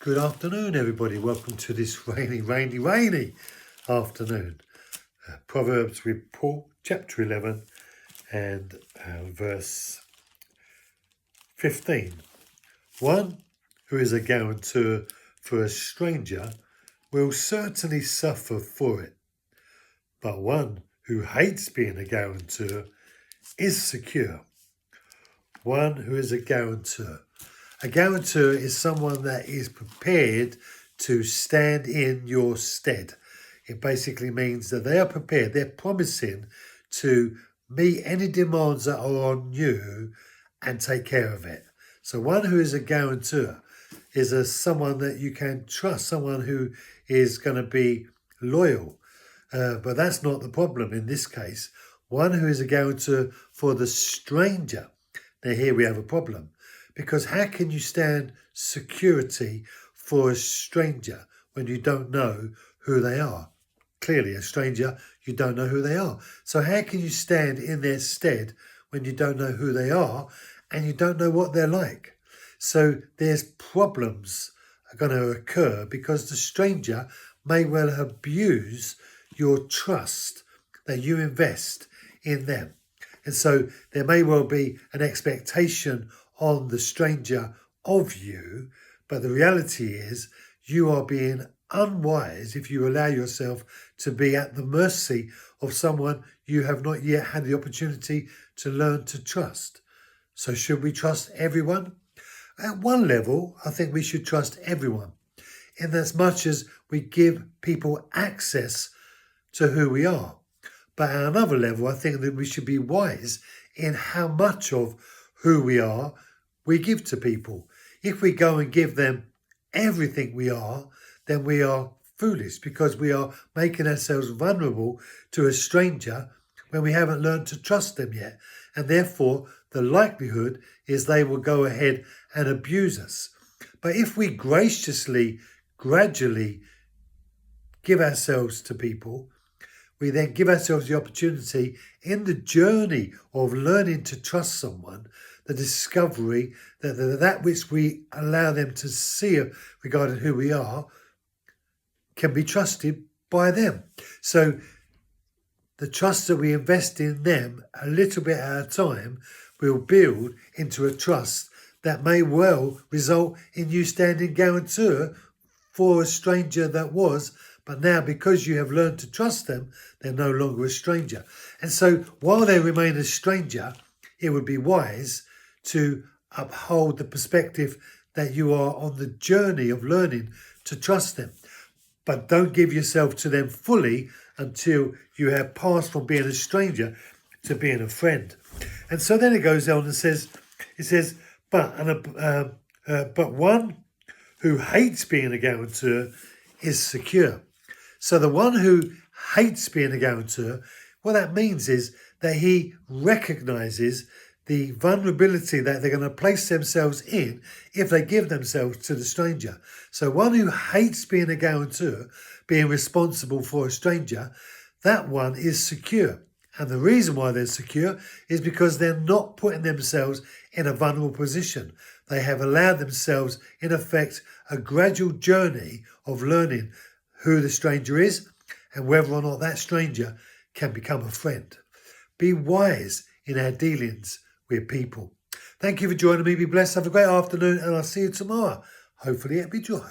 Good afternoon, everybody. Welcome to this rainy afternoon. Proverbs report, chapter 11 and verse 15. One who is a guarantor for a stranger will certainly suffer for it, but one who hates being a guarantor is secure. One who is a guarantor. A guarantor is someone that is prepared to stand in your stead. It basically means that they are prepared, they're promising to meet any demands that are on you and take care of it. So one who is a guarantor is someone that you can trust, someone who is going to be loyal. But that's not the problem in this case. One who is a guarantor for the stranger. Now here we have a problem. Because how can you stand security for a stranger when you don't know who they are? Clearly, a stranger, you don't know who they are. So how can you stand in their stead when you don't know who they are and you don't know what they're like? So there's problems are going to occur because the stranger may well abuse your trust that you invest in them. And so there may well be an expectation on the stranger of you, but the reality is you are being unwise if you allow yourself to be at the mercy of someone you have not yet had the opportunity to learn to trust. So should we trust everyone? At one level, I think we should trust everyone, in as much as we give people access to who we are. But at another level, I think that we should be wise in how much of who we are we give to people. If we go and give them everything we are, then we are foolish because we are making ourselves vulnerable to a stranger when we haven't learned to trust them yet. And therefore, the likelihood is they will go ahead and abuse us. But if we graciously, gradually give ourselves to people, we then give ourselves the opportunity in the journey of learning to trust someone, the discovery that which we allow them to see regarding who we are can be trusted by them. So the trust that we invest in them a little bit at a time will build into a trust that may well result in you standing guarantor for a stranger that was, but now because you have learned to trust them, they're no longer a stranger. And so while they remain a stranger, it would be wise to uphold the perspective that you are on the journey of learning to trust them. But don't give yourself to them fully until you have passed from being a stranger to being a friend. And so then it goes on and says, but one who hates being a guarantor is secure. So the one who hates being a guarantor, what that means is that he recognizes the vulnerability that they're going to place themselves in if they give themselves to the stranger. So one who hates being a guarantor, being responsible for a stranger, that one is secure. And the reason why they're secure is because they're not putting themselves in a vulnerable position. They have allowed themselves, in effect, a gradual journey of learning who the stranger is and whether or not that stranger can become a friend. Be wise in our dealings with people. Thank you for joining me. Be blessed. Have a great afternoon and I'll see you tomorrow. Hopefully it'll be dry.